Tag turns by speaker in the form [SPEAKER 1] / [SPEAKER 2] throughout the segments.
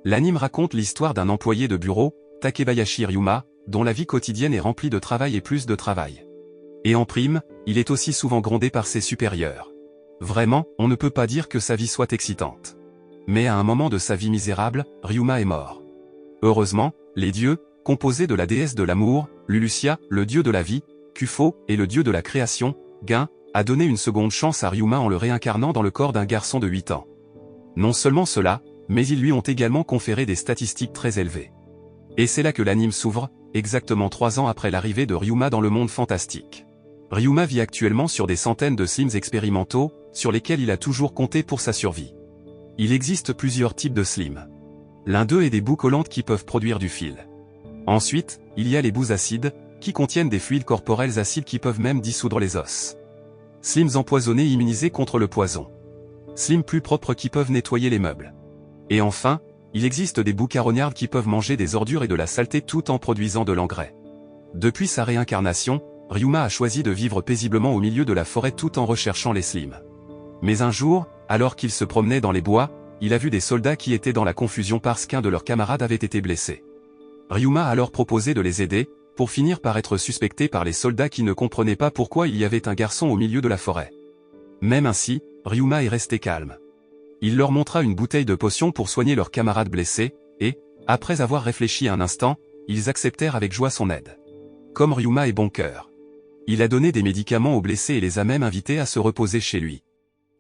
[SPEAKER 1] L'anime raconte l'histoire d'un employé de bureau, Takebayashi Ryuma, dont la vie quotidienne est remplie de travail et plus de travail. Et en prime, il est aussi souvent grondé par ses supérieurs. Vraiment, on ne peut pas dire que sa vie soit excitante. Mais à un moment de sa vie misérable, Ryuma est mort. Heureusement, les dieux, composés de la déesse de l'amour, Lulusia, le dieu de la vie, Kufo, et le dieu de la création, Gin, a donné une seconde chance à Ryuma en le réincarnant dans le corps d'un garçon de 8 ans. Non seulement cela, mais ils lui ont également conféré des statistiques très élevées. Et c'est là que l'anime s'ouvre, exactement 3 ans après l'arrivée de Ryuma dans le monde fantastique. Ryuma vit actuellement sur des centaines de slimes expérimentaux, sur lesquels il a toujours compté pour sa survie. Il existe plusieurs types de slimes. L'un d'eux est des boues collantes qui peuvent produire du fil. Ensuite, il y a les boues acides, qui contiennent des fluides corporels acides qui peuvent même dissoudre les os. Slimes empoisonnés immunisés contre le poison. Slimes plus propres qui peuvent nettoyer les meubles. Et enfin, il existe des boues carognardes qui peuvent manger des ordures et de la saleté tout en produisant de l'engrais. Depuis sa réincarnation, Ryuma a choisi de vivre paisiblement au milieu de la forêt tout en recherchant les slimes. Mais un jour, alors qu'il se promenait dans les bois, il a vu des soldats qui étaient dans la confusion parce qu'un de leurs camarades avait été blessé. Ryuma a alors proposé de les aider, pour finir par être suspecté par les soldats qui ne comprenaient pas pourquoi il y avait un garçon au milieu de la forêt. Même ainsi, Ryuma est resté calme. Il leur montra une bouteille de potion pour soigner leurs camarades blessés, et, après avoir réfléchi un instant, ils acceptèrent avec joie son aide. Comme Ryuma est bon cœur. Il a donné des médicaments aux blessés et les a même invités à se reposer chez lui.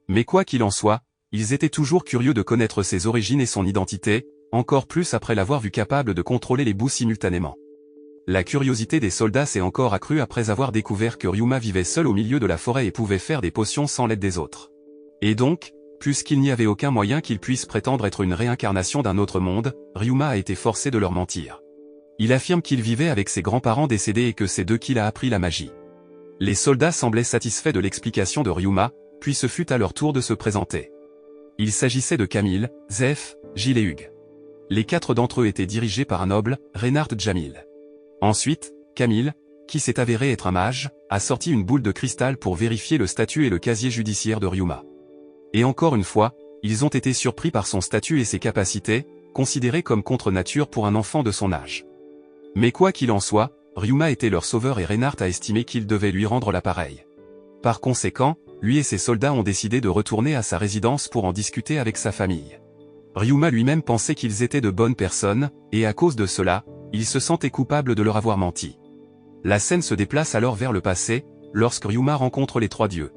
[SPEAKER 1] Mais quoi qu'il en soit, ils étaient toujours curieux de connaître ses origines et son identité, encore plus après l'avoir vu capable de contrôler les boues simultanément. La curiosité des soldats s'est encore accrue après avoir découvert que Ryuma vivait seul au milieu de la forêt et pouvait faire des potions sans l'aide des autres. Et donc, puisqu'il n'y avait aucun moyen qu'il puisse prétendre être une réincarnation d'un autre monde, Ryuma a été forcé de leur mentir. Il affirme qu'il vivait avec ses grands-parents décédés et que c'est d'eux qu'il a appris la magie. Les soldats semblaient satisfaits de l'explication de Ryuma, puis ce fut à leur tour de se présenter. Il s'agissait de Camille, Zef, Gilles et Hugues. Les 4 d'entre eux étaient dirigés par un noble, Reinhard Jamil. Ensuite, Camille, qui s'est avéré être un mage, a sorti une boule de cristal pour vérifier le statut et le casier judiciaire de Ryuma. Et encore une fois, ils ont été surpris par son statut et ses capacités, considérées comme contre nature pour un enfant de son âge. Mais quoi qu'il en soit, Ryuma était leur sauveur et Reinhard a estimé qu'il devait lui rendre l'appareil. Par conséquent, lui et ses soldats ont décidé de retourner à sa résidence pour en discuter avec sa famille. Ryuma lui-même pensait qu'ils étaient de bonnes personnes, et à cause de cela, il se sentait coupable de leur avoir menti. La scène se déplace alors vers le passé, lorsque Ryuma rencontre les 3 dieux.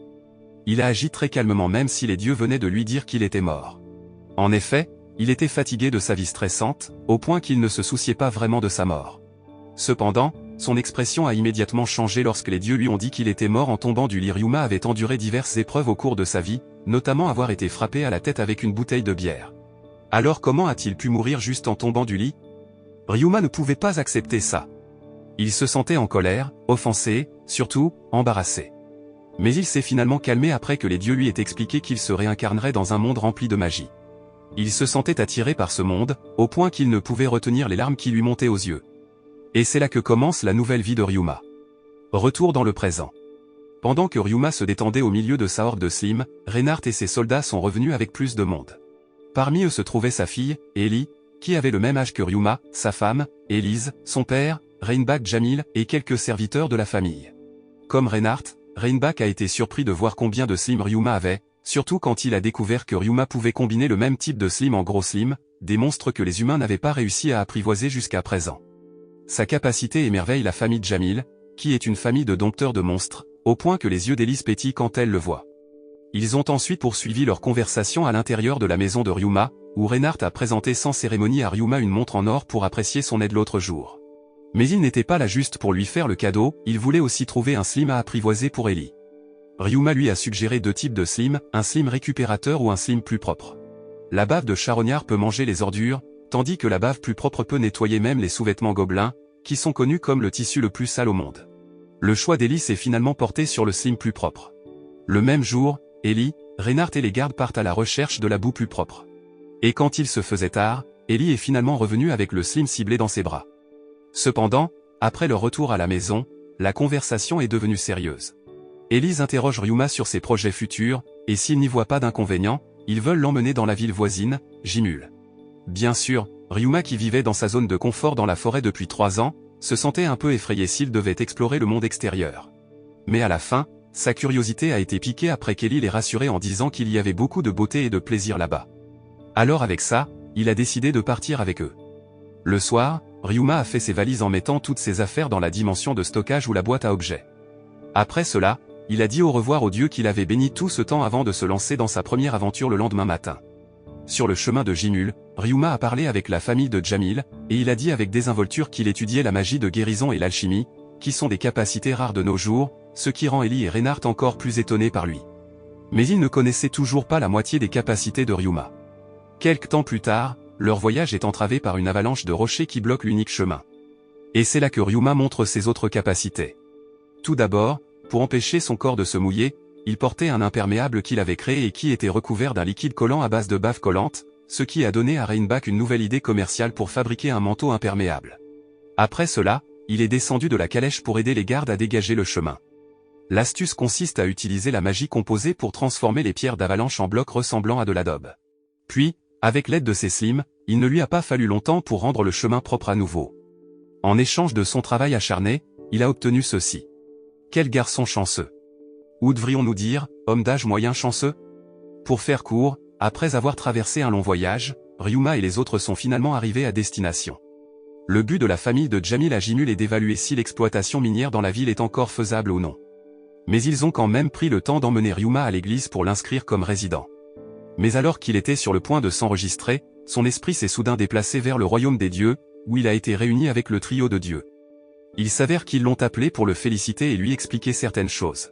[SPEAKER 1] Il a agi très calmement même si les dieux venaient de lui dire qu'il était mort. En effet, il était fatigué de sa vie stressante, au point qu'il ne se souciait pas vraiment de sa mort. Cependant, son expression a immédiatement changé lorsque les dieux lui ont dit qu'il était mort en tombant du lit. Ryuma avait enduré diverses épreuves au cours de sa vie, notamment avoir été frappé à la tête avec une bouteille de bière. Alors comment a-t-il pu mourir juste en tombant du lit? Ryuma ne pouvait pas accepter ça. Il se sentait en colère, offensé, surtout, embarrassé. Mais il s'est finalement calmé après que les dieux lui aient expliqué qu'il se réincarnerait dans un monde rempli de magie. Il se sentait attiré par ce monde, au point qu'il ne pouvait retenir les larmes qui lui montaient aux yeux. Et c'est là que commence la nouvelle vie de Ryuma. Retour dans le présent. Pendant que Ryuma se détendait au milieu de sa horde de slimes, Reinhard et ses soldats sont revenus avec plus de monde. Parmi eux se trouvait sa fille, Ellie, qui avait le même âge que Ryuma, sa femme, Elise, son père, Reinbach Jamil, et quelques serviteurs de la famille. Comme Reinhard, Reinbach a été surpris de voir combien de slimes Ryuma avait, surtout quand il a découvert que Ryuma pouvait combiner le même type de slime en gros slime, des monstres que les humains n'avaient pas réussi à apprivoiser jusqu'à présent. Sa capacité émerveille la famille Jamil, qui est une famille de dompteurs de monstres, au point que les yeux d'Elise pétillent quand elle le voit. Ils ont ensuite poursuivi leur conversation à l'intérieur de la maison de Ryuma, où Reinhard a présenté sans cérémonie à Ryuma une montre en or pour apprécier son aide l'autre jour. Mais il n'était pas là juste pour lui faire le cadeau, il voulait aussi trouver un slime à apprivoiser pour Ellie. Ryuma lui a suggéré 2 types de slime, un slime récupérateur ou un slime plus propre. La bave de charognard peut manger les ordures, tandis que la bave plus propre peut nettoyer même les sous-vêtements gobelins, qui sont connus comme le tissu le plus sale au monde. Le choix d'Ellie s'est finalement porté sur le slime plus propre. Le même jour, Ellie, Reinhard et les gardes partent à la recherche de la boue plus propre. Et quand il se faisait tard, Ellie est finalement revenue avec le slime ciblé dans ses bras. Cependant, après leur retour à la maison, la conversation est devenue sérieuse. Elise interroge Ryuma sur ses projets futurs, et s'il n'y voit pas d'inconvénient, ils veulent l'emmener dans la ville voisine, Jimul. Bien sûr, Ryuma qui vivait dans sa zone de confort dans la forêt depuis 3 ans, se sentait un peu effrayé s'il devait explorer le monde extérieur. Mais à la fin, sa curiosité a été piquée après qu'Ellie l'ait rassuré en disant qu'il y avait beaucoup de beauté et de plaisir là-bas. Alors avec ça, il a décidé de partir avec eux. Le soir, Ryuma a fait ses valises en mettant toutes ses affaires dans la dimension de stockage ou la boîte à objets. Après cela, il a dit au revoir au dieu qu'il avait béni tout ce temps avant de se lancer dans sa première aventure le lendemain matin. Sur le chemin de Jimul, Ryuma a parlé avec la famille de Jamil, et il a dit avec désinvolture qu'il étudiait la magie de guérison et l'alchimie, qui sont des capacités rares de nos jours, ce qui rend Ellie et Reinhardt encore plus étonnés par lui. Mais ils ne connaissaient toujours pas la moitié des capacités de Ryuma. Quelque temps plus tard, leur voyage est entravé par une avalanche de rochers qui bloque l'unique chemin. Et c'est là que Ryuma montre ses autres capacités. Tout d'abord, pour empêcher son corps de se mouiller, il portait un imperméable qu'il avait créé et qui était recouvert d'un liquide collant à base de bave collante, ce qui a donné à Reinbach une nouvelle idée commerciale pour fabriquer un manteau imperméable. Après cela, il est descendu de la calèche pour aider les gardes à dégager le chemin. L'astuce consiste à utiliser la magie composée pour transformer les pierres d'avalanche en blocs ressemblant à de l'adobe. Puis, avec l'aide de ses slimes, il ne lui a pas fallu longtemps pour rendre le chemin propre à nouveau. En échange de son travail acharné, il a obtenu ceci. Quel garçon chanceux! Ou devrions-nous dire, homme d'âge moyen chanceux? Pour faire court, après avoir traversé un long voyage, Ryuma et les autres sont finalement arrivés à destination. Le but de la famille de Jamil à Jimul est d'évaluer si l'exploitation minière dans la ville est encore faisable ou non. Mais ils ont quand même pris le temps d'emmener Ryuma à l'église pour l'inscrire comme résident. Mais alors qu'il était sur le point de s'enregistrer, son esprit s'est soudain déplacé vers le royaume des dieux, où il a été réuni avec le trio de dieux. Il s'avère qu'ils l'ont appelé pour le féliciter et lui expliquer certaines choses.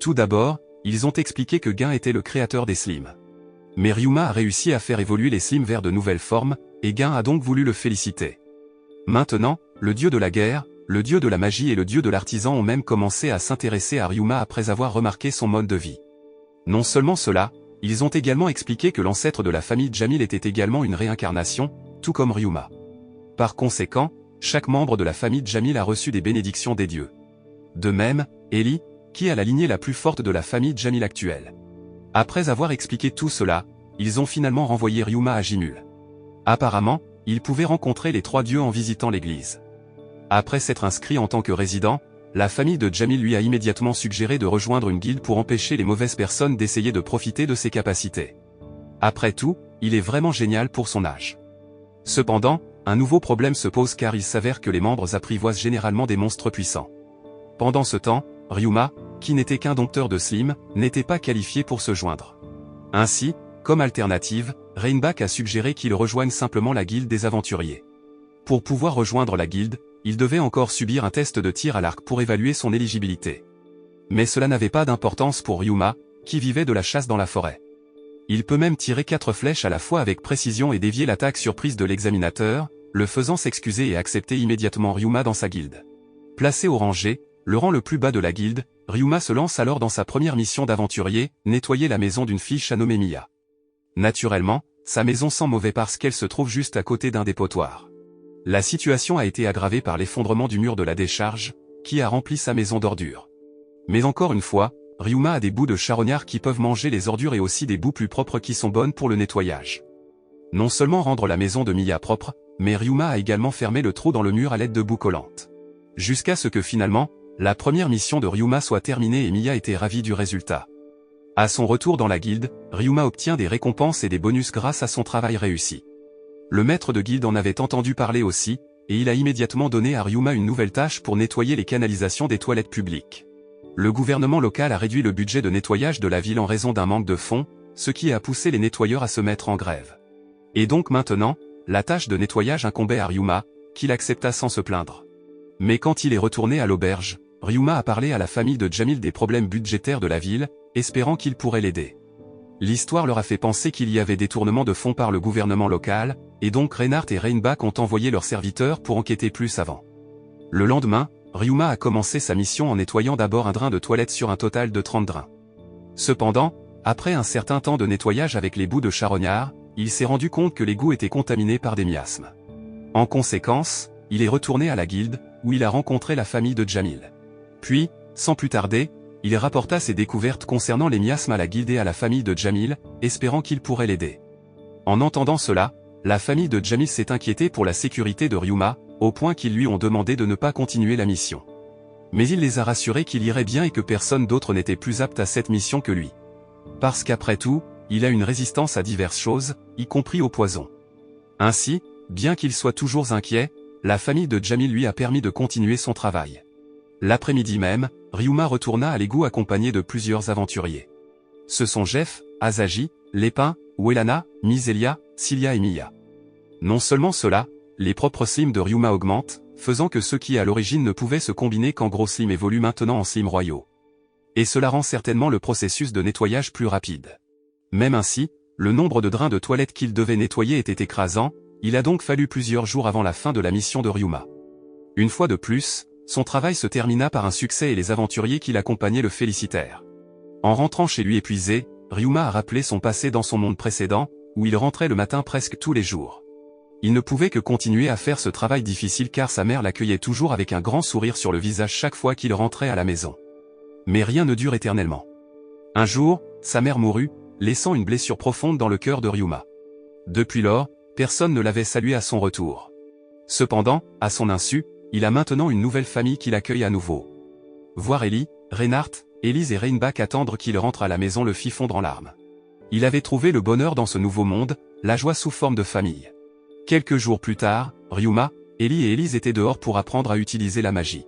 [SPEAKER 1] Tout d'abord, ils ont expliqué que Gain était le créateur des slimes. Mais Ryuma a réussi à faire évoluer les slimes vers de nouvelles formes, et Gain a donc voulu le féliciter. Maintenant, le dieu de la guerre, le dieu de la magie et le dieu de l'artisan ont même commencé à s'intéresser à Ryuma après avoir remarqué son mode de vie. Non seulement cela, ils ont également expliqué que l'ancêtre de la famille Jamil était également une réincarnation, tout comme Ryuma. Par conséquent, chaque membre de la famille Jamil a reçu des bénédictions des dieux. De même, Ellie, qui a la lignée la plus forte de la famille Jamil actuelle. Après avoir expliqué tout cela, ils ont finalement renvoyé Ryuma à Jimul. Apparemment, il pouvait rencontrer les 3 dieux en visitant l'église. Après s'être inscrit en tant que résident, la famille de Jamil lui a immédiatement suggéré de rejoindre une guilde pour empêcher les mauvaises personnes d'essayer de profiter de ses capacités. Après tout, il est vraiment génial pour son âge. Cependant, un nouveau problème se pose car il s'avère que les membres apprivoisent généralement des monstres puissants. Pendant ce temps, Ryuma, qui n'était qu'un dompteur de slim, n'était pas qualifié pour se joindre. Ainsi, comme alternative, Reinbach a suggéré qu'il rejoigne simplement la guilde des aventuriers. Pour pouvoir rejoindre la guilde, il devait encore subir un test de tir à l'arc pour évaluer son éligibilité. Mais cela n'avait pas d'importance pour Ryuma, qui vivait de la chasse dans la forêt. Il peut même tirer 4 flèches à la fois avec précision et dévier l'attaque surprise de l'examinateur, le faisant s'excuser et accepter immédiatement Ryuma dans sa guilde. Placé au rangé, le rang le plus bas de la guilde, Ryuma se lance alors dans sa première mission d'aventurier, nettoyer la maison d'une fille nommée Mia. Naturellement, sa maison sent mauvais parce qu'elle se trouve juste à côté d'un dépotoir. La situation a été aggravée par l'effondrement du mur de la décharge, qui a rempli sa maison d'ordures. Mais encore une fois, Ryuma a des bouts de charognard qui peuvent manger les ordures et aussi des bouts plus propres qui sont bonnes pour le nettoyage. Non seulement rendre la maison de Mia propre, mais Ryuma a également fermé le trou dans le mur à l'aide de boues collantes. Jusqu'à ce que finalement, la première mission de Ryuma soit terminée et Mia était ravie du résultat. À son retour dans la guilde, Ryuma obtient des récompenses et des bonus grâce à son travail réussi. Le maître de guilde en avait entendu parler aussi, et il a immédiatement donné à Ryuma une nouvelle tâche pour nettoyer les canalisations des toilettes publiques. Le gouvernement local a réduit le budget de nettoyage de la ville en raison d'un manque de fonds, ce qui a poussé les nettoyeurs à se mettre en grève. Et donc maintenant, la tâche de nettoyage incombait à Ryuma, qu'il accepta sans se plaindre. Mais quand il est retourné à l'auberge, Ryuma a parlé à la famille de Jamil des problèmes budgétaires de la ville, espérant qu'il pourrait l'aider. L'histoire leur a fait penser qu'il y avait détournement de fonds par le gouvernement local, et donc Reinhardt et Reinbach ont envoyé leurs serviteurs pour enquêter plus avant. Le lendemain, Ryuma a commencé sa mission en nettoyant d'abord un drain de toilette sur un total de 30 drains. Cependant, après un certain temps de nettoyage avec les bouts de charognard, il s'est rendu compte que l'égout était contaminé par des miasmes. En conséquence, il est retourné à la guilde, où il a rencontré la famille de Jamil. Puis, sans plus tarder, il rapporta ses découvertes concernant les miasmes à la guilde et à la famille de Jamil, espérant qu'il pourrait l'aider. En entendant cela, La famille de Jamil s'est inquiétée pour la sécurité de Ryuma, au point qu'ils lui ont demandé de ne pas continuer la mission. Mais il les a rassurés qu'il irait bien et que personne d'autre n'était plus apte à cette mission que lui. Parce qu'après tout, il a une résistance à diverses choses, y compris au poison. Ainsi, bien qu'il soit toujours inquiet, la famille de Jamil lui a permis de continuer son travail. L'après-midi même, Ryuma retourna à l'égout accompagné de plusieurs aventuriers. Ce sont Jeff, Asahi, Lépin, Welana, Miselia, Cilia et Mia. Non seulement cela, les propres slims de Ryuma augmentent, faisant que ceux qui à l'origine ne pouvaient se combiner qu'en gros slims évoluent maintenant en slims royaux. Et cela rend certainement le processus de nettoyage plus rapide. Même ainsi, le nombre de drains de toilette qu'il devait nettoyer était écrasant, il a donc fallu plusieurs jours avant la fin de la mission de Ryuma. Une fois de plus, son travail se termina par un succès et les aventuriers qui l'accompagnaient le félicitèrent. En rentrant chez lui épuisé, Ryuma a rappelé son passé dans son monde précédent, où il rentrait le matin presque tous les jours. Il ne pouvait que continuer à faire ce travail difficile car sa mère l'accueillait toujours avec un grand sourire sur le visage chaque fois qu'il rentrait à la maison. Mais rien ne dure éternellement. Un jour, sa mère mourut, laissant une blessure profonde dans le cœur de Ryuma. Depuis lors, personne ne l'avait salué à son retour. Cependant, à son insu, il a maintenant une nouvelle famille qui l'accueille à nouveau. Voir Ellie, Reinhardt, Elise et Reinbach attendre qu'il rentre à la maison le fit fondre en larmes. Il avait trouvé le bonheur dans ce nouveau monde, la joie sous forme de famille. Quelques jours plus tard, Ryuma, Ellie et Elise étaient dehors pour apprendre à utiliser la magie.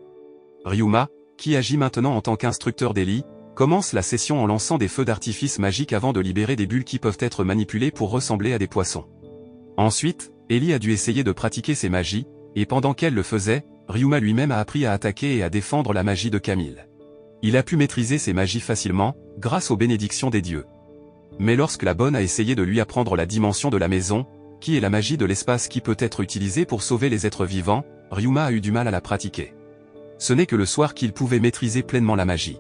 [SPEAKER 1] Ryuma, qui agit maintenant en tant qu'instructeur d'Ellie, commence la session en lançant des feux d'artifice magiques avant de libérer des bulles qui peuvent être manipulées pour ressembler à des poissons. Ensuite, Ellie a dû essayer de pratiquer ses magies, et pendant qu'elle le faisait, Ryuma lui-même a appris à attaquer et à défendre la magie de Camille. Il a pu maîtriser ses magies facilement, grâce aux bénédictions des dieux. Mais lorsque la bonne a essayé de lui apprendre la dimension de la maison, qui est la magie de l'espace qui peut être utilisée pour sauver les êtres vivants, Ryuma a eu du mal à la pratiquer. Ce n'est que le soir qu'il pouvait maîtriser pleinement la magie.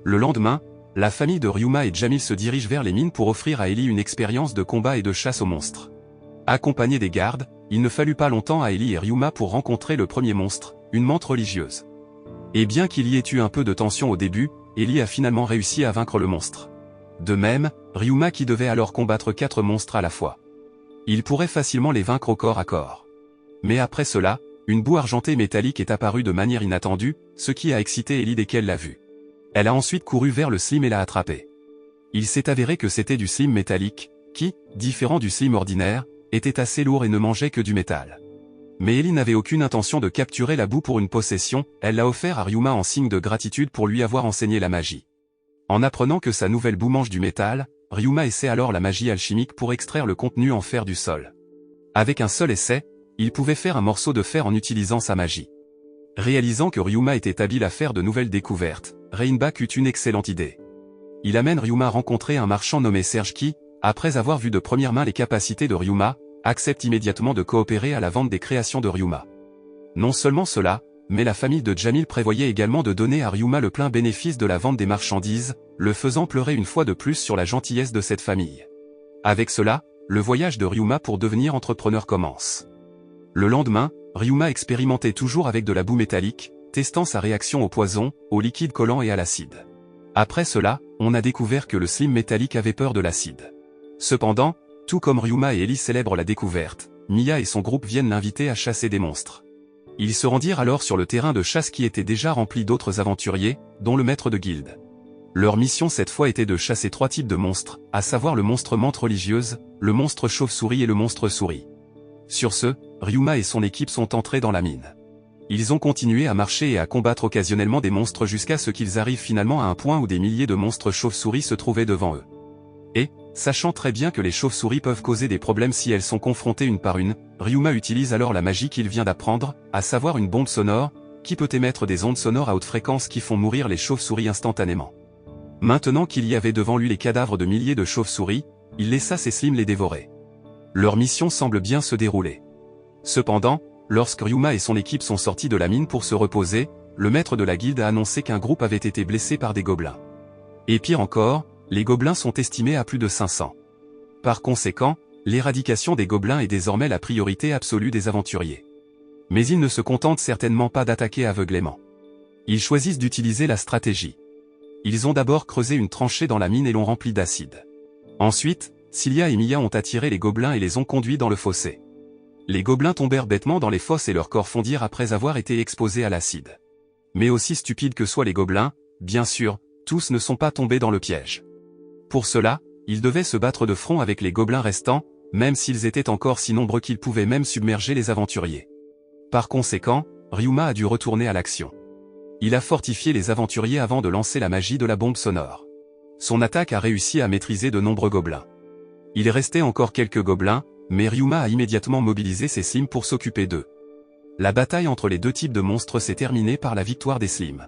[SPEAKER 1] Le lendemain, la famille de Ryuma et Jamil se dirigent vers les mines pour offrir à Ellie une expérience de combat et de chasse aux monstres. Accompagnés des gardes, il ne fallut pas longtemps à Ellie et Ryuma pour rencontrer le premier monstre, une menthe religieuse. Et bien qu'il y ait eu un peu de tension au début, Ellie a finalement réussi à vaincre le monstre. De même, Ryuma qui devait alors combattre 4 monstres à la fois. Il pourrait facilement les vaincre au corps à corps. Mais après cela, une boue argentée métallique est apparue de manière inattendue, ce qui a excité Ellie dès qu'elle l'a vue. Elle a ensuite couru vers le slime et l'a attrapé. Il s'est avéré que c'était du slime métallique, qui, différent du slime ordinaire, était assez lourd et ne mangeait que du métal. Mais Ellie n'avait aucune intention de capturer la boue pour une possession, elle l'a offert à Ryuma en signe de gratitude pour lui avoir enseigné la magie. En apprenant que sa nouvelle boue mange du métal, Ryuma essaie alors la magie alchimique pour extraire le contenu en fer du sol. Avec un seul essai, il pouvait faire un morceau de fer en utilisant sa magie. Réalisant que Ryuma était habile à faire de nouvelles découvertes, Reinbach eut une excellente idée. Il amène Ryuma rencontrer un marchand nommé Serge qui, après avoir vu de première main les capacités de Ryuma, accepte immédiatement de coopérer à la vente des créations de Ryuma. Non seulement cela, mais la famille de Jamil prévoyait également de donner à Ryuma le plein bénéfice de la vente des marchandises, le faisant pleurer une fois de plus sur la gentillesse de cette famille. Avec cela, le voyage de Ryuma pour devenir entrepreneur commence. Le lendemain, Ryuma expérimentait toujours avec de la boue métallique, testant sa réaction au poison, au liquide collant et à l'acide. Après cela, on a découvert que le slime métallique avait peur de l'acide. Cependant, tout comme Ryuma et Ellie célèbrent la découverte, Mia et son groupe viennent l'inviter à chasser des monstres. Ils se rendirent alors sur le terrain de chasse qui était déjà rempli d'autres aventuriers, dont le maître de guilde. Leur mission cette fois était de chasser 3 types de monstres, à savoir le monstre menthe religieuse, le monstre chauve-souris et le monstre souris. Sur ce, Ryuma et son équipe sont entrés dans la mine. Ils ont continué à marcher et à combattre occasionnellement des monstres jusqu'à ce qu'ils arrivent finalement à un point où des milliers de monstres chauves-souris se trouvaient devant eux. Et, sachant très bien que les chauves-souris peuvent causer des problèmes si elles sont confrontées une par une, Ryuma utilise alors la magie qu'il vient d'apprendre, à savoir une bombe sonore, qui peut émettre des ondes sonores à haute fréquence qui font mourir les chauves-souris instantanément. Maintenant qu'il y avait devant lui les cadavres de milliers de chauves-souris, il laissa ses slims les dévorer. Leur mission semble bien se dérouler. Cependant, lorsque Ryuma et son équipe sont sortis de la mine pour se reposer, le maître de la guilde a annoncé qu'un groupe avait été blessé par des gobelins. Et pire encore, les gobelins sont estimés à plus de 500. Par conséquent, l'éradication des gobelins est désormais la priorité absolue des aventuriers. Mais ils ne se contentent certainement pas d'attaquer aveuglément. Ils choisissent d'utiliser la stratégie. Ils ont d'abord creusé une tranchée dans la mine et l'ont remplie d'acide. Ensuite, Cilia et Mia ont attiré les gobelins et les ont conduits dans le fossé. Les gobelins tombèrent bêtement dans les fosses et leurs corps fondirent après avoir été exposés à l'acide. Mais aussi stupides que soient les gobelins, bien sûr, tous ne sont pas tombés dans le piège. Pour cela, ils devaient se battre de front avec les gobelins restants, même s'ils étaient encore si nombreux qu'ils pouvaient même submerger les aventuriers. Par conséquent, Ryuma a dû retourner à l'action. Il a fortifié les aventuriers avant de lancer la magie de la bombe sonore. Son attaque a réussi à maîtriser de nombreux gobelins. Il restait encore quelques gobelins, mais Ryuma a immédiatement mobilisé ses slims pour s'occuper d'eux. La bataille entre les deux types de monstres s'est terminée par la victoire des slims.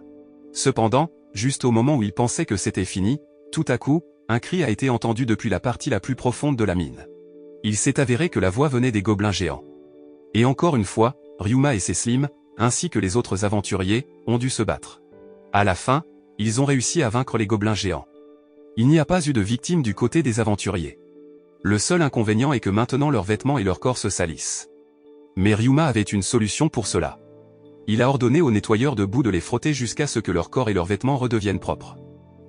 [SPEAKER 1] Cependant, juste au moment où il pensait que c'était fini, tout à coup, un cri a été entendu depuis la partie la plus profonde de la mine. Il s'est avéré que la voix venait des gobelins géants. Et encore une fois, Ryuma et ses slims, ainsi que les autres aventuriers, ont dû se battre. À la fin, ils ont réussi à vaincre les gobelins géants. Il n'y a pas eu de victimes du côté des aventuriers. Le seul inconvénient est que maintenant leurs vêtements et leurs corps se salissent. Mais Ryuma avait une solution pour cela. Il a ordonné aux nettoyeurs de boue de les frotter jusqu'à ce que leur corps et leurs vêtements redeviennent propres.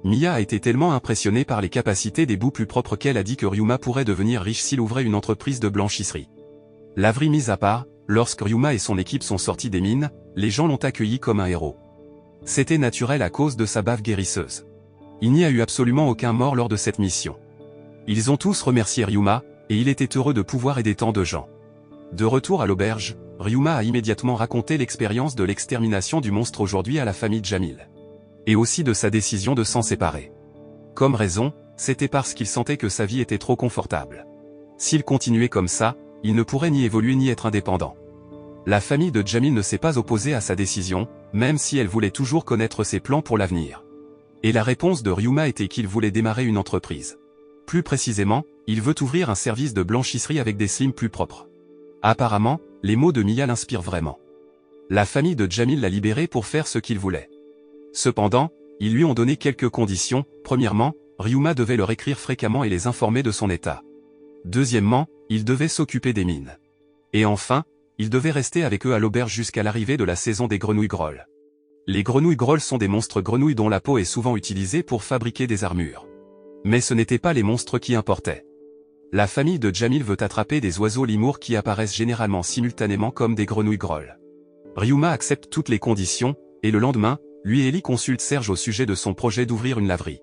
[SPEAKER 1] Mia a été tellement impressionnée par les capacités des boues plus propres qu'elle a dit que Ryuma pourrait devenir riche s'il ouvrait une entreprise de blanchisserie. Laverie mise à part, lorsque Ryuma et son équipe sont sortis des mines, les gens l'ont accueilli comme un héros. C'était naturel à cause de sa bave guérisseuse. Il n'y a eu absolument aucun mort lors de cette mission. Ils ont tous remercié Ryuma, et il était heureux de pouvoir aider tant de gens. De retour à l'auberge, Ryuma a immédiatement raconté l'expérience de l'extermination du monstre aujourd'hui à la famille Jamil. Et aussi de sa décision de s'en séparer. Comme raison, c'était parce qu'il sentait que sa vie était trop confortable. S'il continuait comme ça, il ne pourrait ni évoluer ni être indépendant. La famille de Jamil ne s'est pas opposée à sa décision, même si elle voulait toujours connaître ses plans pour l'avenir. Et la réponse de Ryuma était qu'il voulait démarrer une entreprise. Plus précisément, il veut ouvrir un service de blanchisserie avec des slims plus propres. Apparemment, les mots de Mia l'inspirent vraiment. La famille de Jamil l'a libéré pour faire ce qu'il voulait. Cependant, ils lui ont donné quelques conditions. Premièrement, Ryuma devait leur écrire fréquemment et les informer de son état. Deuxièmement, il devait s'occuper des mines. Et enfin, il devait rester avec eux à l'auberge jusqu'à l'arrivée de la saison des grenouilles grolles. Les grenouilles grolles sont des monstres grenouilles dont la peau est souvent utilisée pour fabriquer des armures. Mais ce n'étaient pas les monstres qui importaient. La famille de Jamil veut attraper des oiseaux limours qui apparaissent généralement simultanément comme des grenouilles grolles. Ryuma accepte toutes les conditions, et le lendemain, lui et Ellie consultent Serge au sujet de son projet d'ouvrir une laverie.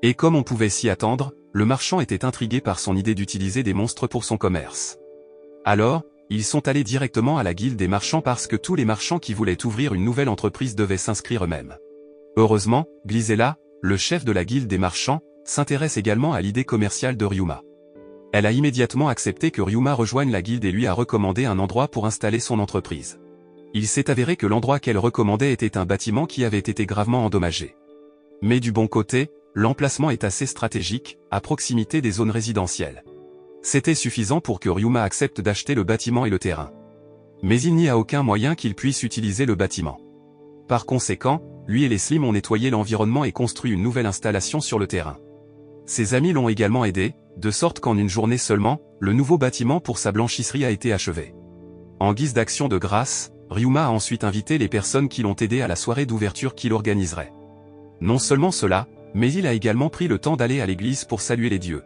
[SPEAKER 1] Et comme on pouvait s'y attendre, le marchand était intrigué par son idée d'utiliser des monstres pour son commerce. Alors, ils sont allés directement à la guilde des marchands parce que tous les marchands qui voulaient ouvrir une nouvelle entreprise devaient s'inscrire eux-mêmes. Heureusement, Glisella, le chef de la guilde des marchands, s'intéresse également à l'idée commerciale de Ryuma. Elle a immédiatement accepté que Ryuma rejoigne la guilde et lui a recommandé un endroit pour installer son entreprise. Il s'est avéré que l'endroit qu'elle recommandait était un bâtiment qui avait été gravement endommagé. Mais du bon côté, l'emplacement est assez stratégique, à proximité des zones résidentielles. C'était suffisant pour que Ryuma accepte d'acheter le bâtiment et le terrain. Mais il n'y a aucun moyen qu'il puisse utiliser le bâtiment. Par conséquent, lui et les slims ont nettoyé l'environnement et construit une nouvelle installation sur le terrain. Ses amis l'ont également aidé, de sorte qu'en une journée seulement, le nouveau bâtiment pour sa blanchisserie a été achevé. En guise d'action de grâce, Ryuma a ensuite invité les personnes qui l'ont aidé à la soirée d'ouverture qu'il organiserait. Non seulement cela, mais il a également pris le temps d'aller à l'église pour saluer les dieux.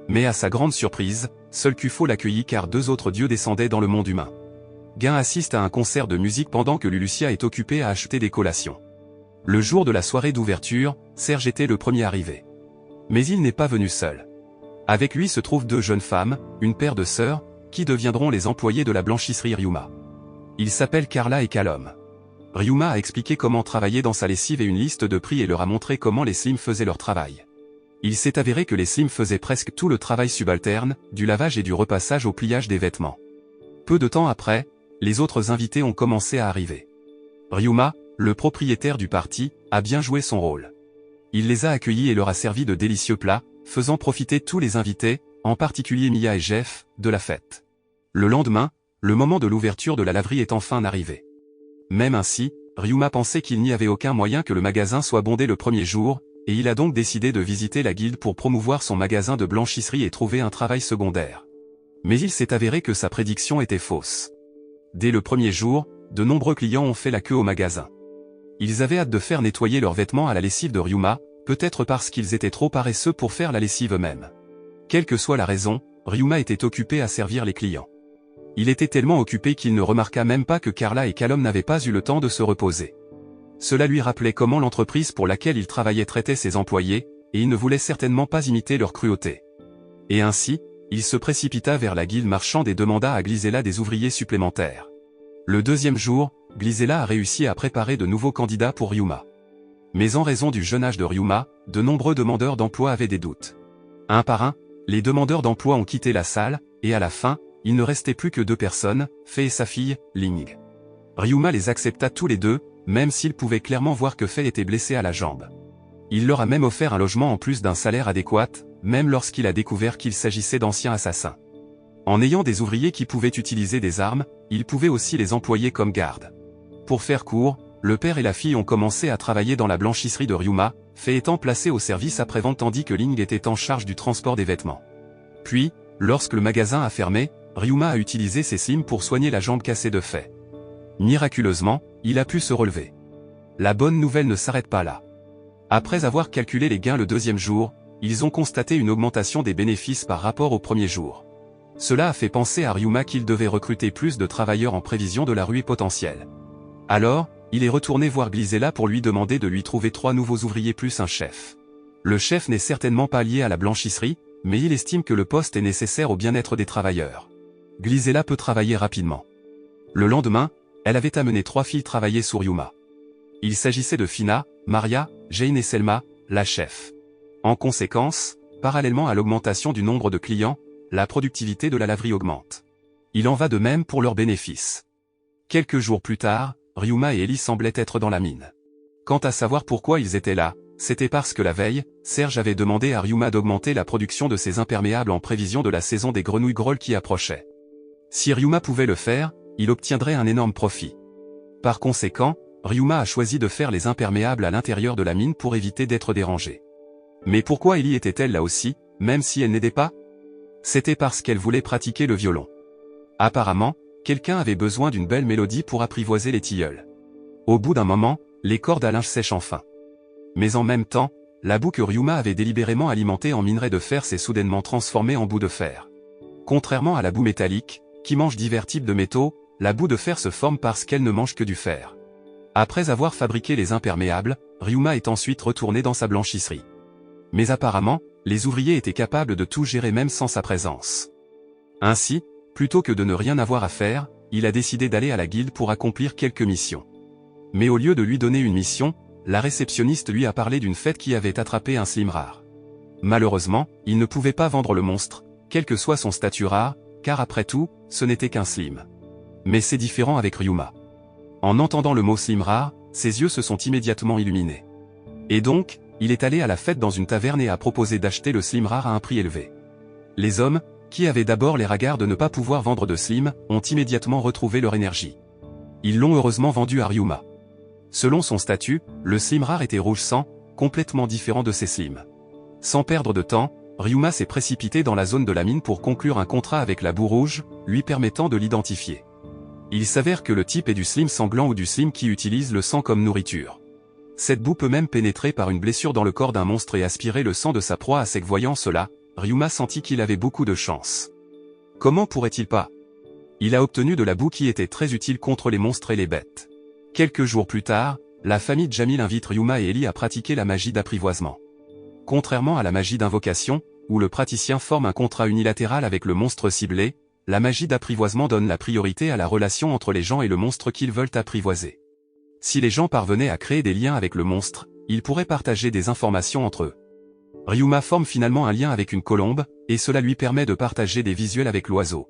[SPEAKER 1] Mais à sa grande surprise, seul Kufo l'accueillit car deux autres dieux descendaient dans le monde humain. Gain assiste à un concert de musique pendant que Lulucia est occupée à acheter des collations. Le jour de la soirée d'ouverture, Serge était le premier arrivé. Mais il n'est pas venu seul. Avec lui se trouvent deux jeunes femmes, une paire de sœurs, qui deviendront les employés de la blanchisserie Ryuma. Ils s'appellent Carla et Calom. Ryuma a expliqué comment travailler dans sa lessive et une liste de prix et leur a montré comment les slims faisaient leur travail. Il s'est avéré que les slims faisaient presque tout le travail subalterne, du lavage et du repassage au pliage des vêtements. Peu de temps après, les autres invités ont commencé à arriver. Ryuma, le propriétaire du parti, a bien joué son rôle. Il les a accueillis et leur a servi de délicieux plats, faisant profiter tous les invités, en particulier Mia et Jeff, de la fête. Le lendemain, le moment de l'ouverture de la laverie est enfin arrivé. Même ainsi, Ryuma pensait qu'il n'y avait aucun moyen que le magasin soit bondé le premier jour, et il a donc décidé de visiter la guilde pour promouvoir son magasin de blanchisserie et trouver un travail secondaire. Mais il s'est avéré que sa prédiction était fausse. Dès le premier jour, de nombreux clients ont fait la queue au magasin. Ils avaient hâte de faire nettoyer leurs vêtements à la lessive de Ryuma, peut-être parce qu'ils étaient trop paresseux pour faire la lessive eux-mêmes. Quelle que soit la raison, Ryuma était occupé à servir les clients. Il était tellement occupé qu'il ne remarqua même pas que Carla et Callum n'avaient pas eu le temps de se reposer. Cela lui rappelait comment l'entreprise pour laquelle il travaillait traitait ses employés, et il ne voulait certainement pas imiter leur cruauté. Et ainsi, il se précipita vers la guilde marchande et demanda à Glisella des ouvriers supplémentaires. Le deuxième jour, Glisella a réussi à préparer de nouveaux candidats pour Ryuma. Mais en raison du jeune âge de Ryuma, de nombreux demandeurs d'emploi avaient des doutes. Un par un, les demandeurs d'emploi ont quitté la salle, et à la fin, il ne restait plus que 2 personnes, Faye et sa fille, Ling. Ryuma les accepta tous les deux, même s'il pouvait clairement voir que Faye était blessée à la jambe. Il leur a même offert un logement en plus d'un salaire adéquat, même lorsqu'il a découvert qu'il s'agissait d'anciens assassins. En ayant des ouvriers qui pouvaient utiliser des armes, il pouvait aussi les employer comme gardes. Pour faire court, le père et la fille ont commencé à travailler dans la blanchisserie de Ryuma, Faye étant placé au service après-vente tandis que Ling était en charge du transport des vêtements. Puis, lorsque le magasin a fermé, Ryuma a utilisé ses slims pour soigner la jambe cassée de Faye. Miraculeusement, il a pu se relever. La bonne nouvelle ne s'arrête pas là. Après avoir calculé les gains le deuxième jour, ils ont constaté une augmentation des bénéfices par rapport au premier jour. Cela a fait penser à Ryuma qu'il devait recruter plus de travailleurs en prévision de la ruée potentielle. Alors, il est retourné voir Glisella pour lui demander de lui trouver 3 nouveaux ouvriers plus un chef. Le chef n'est certainement pas lié à la blanchisserie, mais il estime que le poste est nécessaire au bien-être des travailleurs. Glisella peut travailler rapidement. Le lendemain, elle avait amené 3 filles travailler sur Ryuma. Il s'agissait de Fina, Maria, Jane et Selma, la chef. En conséquence, parallèlement à l'augmentation du nombre de clients, la productivité de la laverie augmente. Il en va de même pour leurs bénéfices. Quelques jours plus tard, Ryuma et Ellie semblaient être dans la mine. Quant à savoir pourquoi ils étaient là, c'était parce que la veille, Serge avait demandé à Ryuma d'augmenter la production de ses imperméables en prévision de la saison des grenouilles grolles qui approchait. Si Ryuma pouvait le faire, il obtiendrait un énorme profit. Par conséquent, Ryuma a choisi de faire les imperméables à l'intérieur de la mine pour éviter d'être dérangée. Mais pourquoi Ellie était-elle là aussi, même si elle n'aidait pas? C'était parce qu'elle voulait pratiquer le violon. Apparemment, quelqu'un avait besoin d'une belle mélodie pour apprivoiser les tilleuls. Au bout d'un moment, les cordes à linge sèchent enfin. Mais en même temps, la boue que Ryuma avait délibérément alimentée en minerai de fer s'est soudainement transformée en boue de fer. Contrairement à la boue métallique, qui mange divers types de métaux, la boue de fer se forme parce qu'elle ne mange que du fer. Après avoir fabriqué les imperméables, Ryuma est ensuite retourné dans sa blanchisserie. Mais apparemment, les ouvriers étaient capables de tout gérer même sans sa présence. Ainsi, plutôt que de ne rien avoir à faire, il a décidé d'aller à la guilde pour accomplir quelques missions. Mais au lieu de lui donner une mission, la réceptionniste lui a parlé d'une fête qui avait attrapé un slim rare. Malheureusement, il ne pouvait pas vendre le monstre, quel que soit son statut rare, car après tout, ce n'était qu'un slim. Mais c'est différent avec Ryuma. En entendant le mot slim rare, ses yeux se sont immédiatement illuminés. Et donc, il est allé à la fête dans une taverne et a proposé d'acheter le slim rare à un prix élevé. Les hommes, qui avaient d'abord les ragards de ne pas pouvoir vendre de slim, ont immédiatement retrouvé leur énergie. Ils l'ont heureusement vendu à Ryuma. Selon son statut, le slim rare était rouge sang, complètement différent de ses slims. Sans perdre de temps, Ryuma s'est précipité dans la zone de la mine pour conclure un contrat avec la boue rouge, lui permettant de l'identifier. Il s'avère que le type est du slim sanglant ou du slim qui utilise le sang comme nourriture. Cette boue peut même pénétrer par une blessure dans le corps d'un monstre et aspirer le sang de sa proie à sec. Voyant cela, Ryuma sentit qu'il avait beaucoup de chance. Comment pourrait-il pas? Il a obtenu de la boue qui était très utile contre les monstres et les bêtes. Quelques jours plus tard, la famille Jamil invite Ryuma et Ellie à pratiquer la magie d'apprivoisement. Contrairement à la magie d'invocation, où le praticien forme un contrat unilatéral avec le monstre ciblé, la magie d'apprivoisement donne la priorité à la relation entre les gens et le monstre qu'ils veulent apprivoiser. Si les gens parvenaient à créer des liens avec le monstre, ils pourraient partager des informations entre eux. Ryuma forme finalement un lien avec une colombe, et cela lui permet de partager des visuels avec l'oiseau.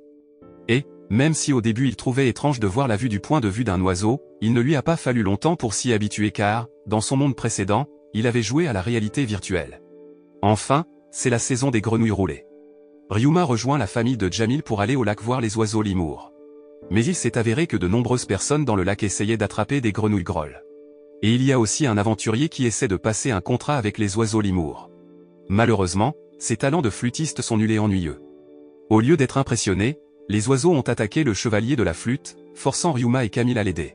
[SPEAKER 1] Et, même si au début il trouvait étrange de voir la vue du point de vue d'un oiseau, il ne lui a pas fallu longtemps pour s'y habituer car, dans son monde précédent, il avait joué à la réalité virtuelle. Enfin, c'est la saison des grenouilles roulées. Ryuma rejoint la famille de Jamil pour aller au lac voir les oiseaux limours. Mais il s'est avéré que de nombreuses personnes dans le lac essayaient d'attraper des grenouilles grolles. Et il y a aussi un aventurier qui essaie de passer un contrat avec les oiseaux limours. Malheureusement, ses talents de flûtiste sont nuls et ennuyeux. Au lieu d'être impressionnés, les oiseaux ont attaqué le chevalier de la flûte, forçant Ryuma et Camille à l'aider.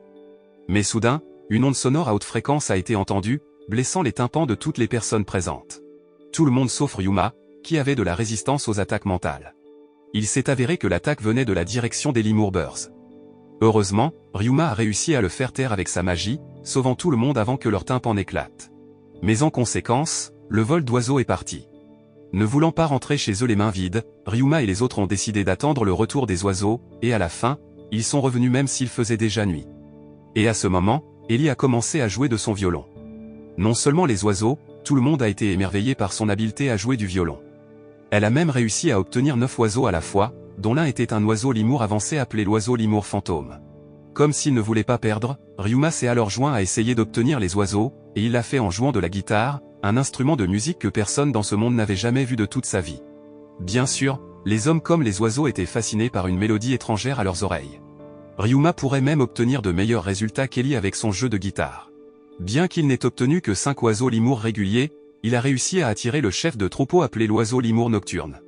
[SPEAKER 1] Mais soudain, une onde sonore à haute fréquence a été entendue, blessant les tympans de toutes les personnes présentes. Tout le monde sauf Ryuma, qui avait de la résistance aux attaques mentales. Il s'est avéré que l'attaque venait de la direction des lemur birds. Heureusement, Ryuma a réussi à le faire taire avec sa magie, sauvant tout le monde avant que leur tympan n'éclate. Mais en conséquence, le vol d'oiseaux est parti. Ne voulant pas rentrer chez eux les mains vides, Ryuma et les autres ont décidé d'attendre le retour des oiseaux, et à la fin, ils sont revenus même s'il faisait déjà nuit. Et à ce moment, Ellie a commencé à jouer de son violon. Non seulement les oiseaux, tout le monde a été émerveillé par son habileté à jouer du violon. Elle a même réussi à obtenir 9 oiseaux à la fois, dont l'un était un oiseau limour avancé appelé l'oiseau limour fantôme. Comme s'il ne voulait pas perdre, Ryuma s'est alors joint à essayer d'obtenir les oiseaux, et il l'a fait en jouant de la guitare, un instrument de musique que personne dans ce monde n'avait jamais vu de toute sa vie. Bien sûr, les hommes comme les oiseaux étaient fascinés par une mélodie étrangère à leurs oreilles. Ryuma pourrait même obtenir de meilleurs résultats qu'Ellie avec son jeu de guitare. Bien qu'il n'ait obtenu que 5 oiseaux limour réguliers, il a réussi à attirer le chef de troupeau appelé l'oiseau limour nocturne.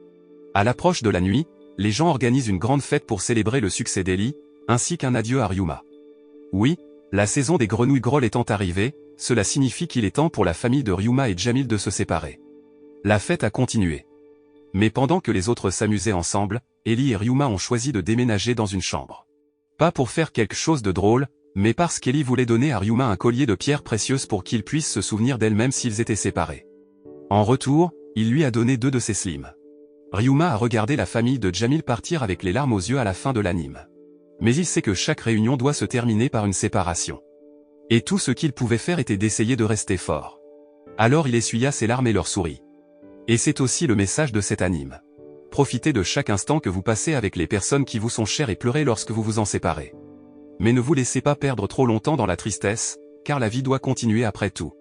[SPEAKER 1] À l'approche de la nuit, les gens organisent une grande fête pour célébrer le succès d'Ellie, ainsi qu'un adieu à Ryuma. Oui, la saison des grenouilles grolles étant arrivée, cela signifie qu'il est temps pour la famille de Ryuma et Jamil de se séparer. La fête a continué. Mais pendant que les autres s'amusaient ensemble, Ellie et Ryuma ont choisi de déménager dans une chambre. Pas pour faire quelque chose de drôle, mais parce qu'Ellie voulait donner à Ryuma un collier de pierres précieuses pour qu'il puisse se souvenir d'elle même s'ils étaient séparés. En retour, il lui a donné 2 de ses slims. Ryuma a regardé la famille de Jamil partir avec les larmes aux yeux à la fin de l'anime. Mais il sait que chaque réunion doit se terminer par une séparation. Et tout ce qu'il pouvait faire était d'essayer de rester fort. Alors il essuya ses larmes et leur sourit. Et c'est aussi le message de cet anime. Profitez de chaque instant que vous passez avec les personnes qui vous sont chères et pleurez lorsque vous vous en séparez. Mais ne vous laissez pas perdre trop longtemps dans la tristesse, car la vie doit continuer après tout.